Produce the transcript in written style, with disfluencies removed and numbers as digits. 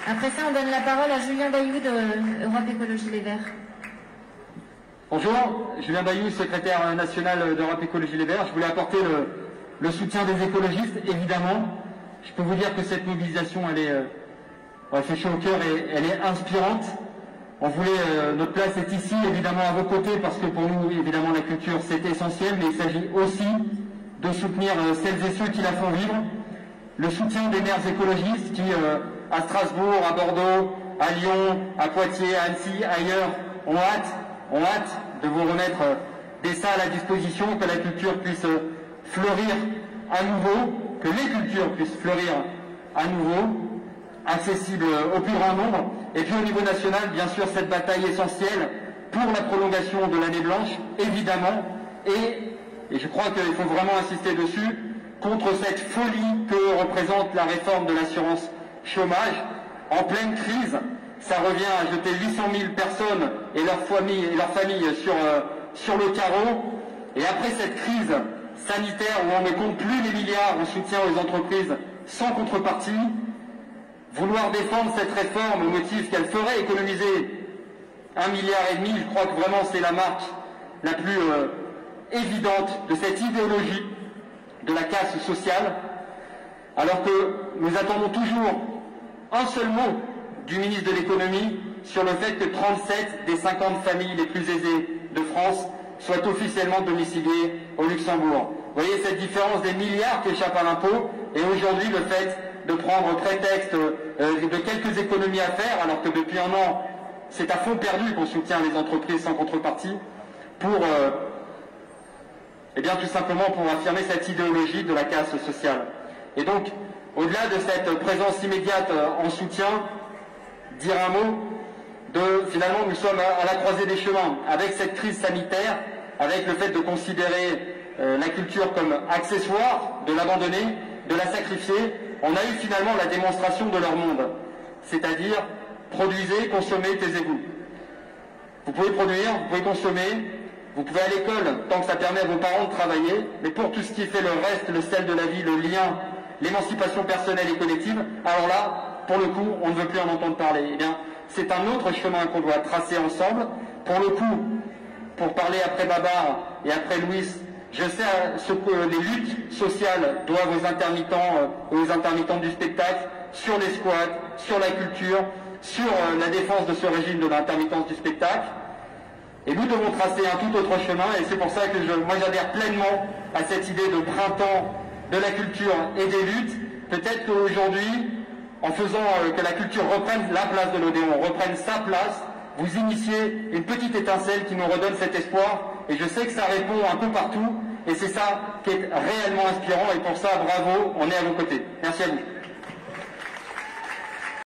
Après ça, on donne la parole à Julien Bayou de Europe Écologie Les Verts. Bonjour, Julien Bayou, secrétaire national d'Europe Écologie Les Verts. Je voulais apporter le soutien des écologistes, évidemment. Je peux vous dire que cette mobilisation, elle fait chaud au cœur et elle est inspirante. On voulait, notre place est ici, évidemment, à vos côtés, parce que pour nous, évidemment, la culture, c'est essentiel, mais il s'agit aussi de soutenir celles et ceux qui la font vivre. Le soutien des maires écologistes qui, à Strasbourg, à Bordeaux, à Lyon, à Poitiers, à Annecy, ailleurs, ont hâte de vous remettre des salles à disposition, que la culture puisse fleurir à nouveau, que les cultures puissent fleurir à nouveau, accessible au plus grand nombre. Et puis au niveau national, bien sûr, cette bataille essentielle pour la prolongation de l'année blanche, évidemment, et je crois qu'il faut vraiment insister dessus, contre cette folie que représente la réforme de l'assurance chômage. En pleine crise, ça revient à jeter 800 000 personnes et leurs familles sur le carreau. Et après cette crise sanitaire où on ne compte plus les milliards en soutien aux entreprises sans contrepartie, vouloir défendre cette réforme au motif qu'elle ferait économiser 1,5 milliard, je crois que vraiment c'est la marque la plus évidente de cette idéologie de la casse sociale, alors que nous attendons toujours un seul mot du ministre de l'économie sur le fait que 37 des 50 familles les plus aisées de France soient officiellement domiciliées au Luxembourg. Vous voyez cette différence des milliards qui échappent à l'impôt, et aujourd'hui le fait de prendre prétexte de quelques économies à faire, alors que depuis un an, c'est à fond perdu qu'on soutient les entreprises sans contrepartie, pour tout simplement pour affirmer cette idéologie de la casse sociale. Et donc, au-delà de cette présence immédiate en soutien, dire un mot de, finalement, nous sommes à la croisée des chemins, avec cette crise sanitaire, avec le fait de considérer la culture comme accessoire, de l'abandonner, de la sacrifier. On a eu finalement la démonstration de leur monde, c'est-à-dire produisez, consommez, taisez-vous. Vous pouvez produire, vous pouvez consommer, vous pouvez à l'école tant que ça permet à vos parents de travailler, mais pour tout ce qui fait le reste, le sel de la vie, le lien, l'émancipation personnelle et collective, alors là, pour le coup, on ne veut plus en entendre parler. Eh bien, c'est un autre chemin qu'on doit tracer ensemble. Pour le coup, pour parler après Babar et après Louis, je sais ce que les luttes sociales doivent aux intermittents du spectacle, sur les squats, sur la culture, sur la défense de ce régime de l'intermittence du spectacle. Et nous devons tracer un tout autre chemin, et c'est pour ça que moi j'adhère pleinement à cette idée de printemps de la culture et des luttes. Peut-être qu'aujourd'hui, en faisant que la culture reprenne la place de l'Odéon, reprenne sa place, vous initiez une petite étincelle qui nous redonne cet espoir, et je sais que ça répond un peu partout, et c'est ça qui est réellement inspirant, et pour ça, bravo, on est à vos côtés. Merci à vous.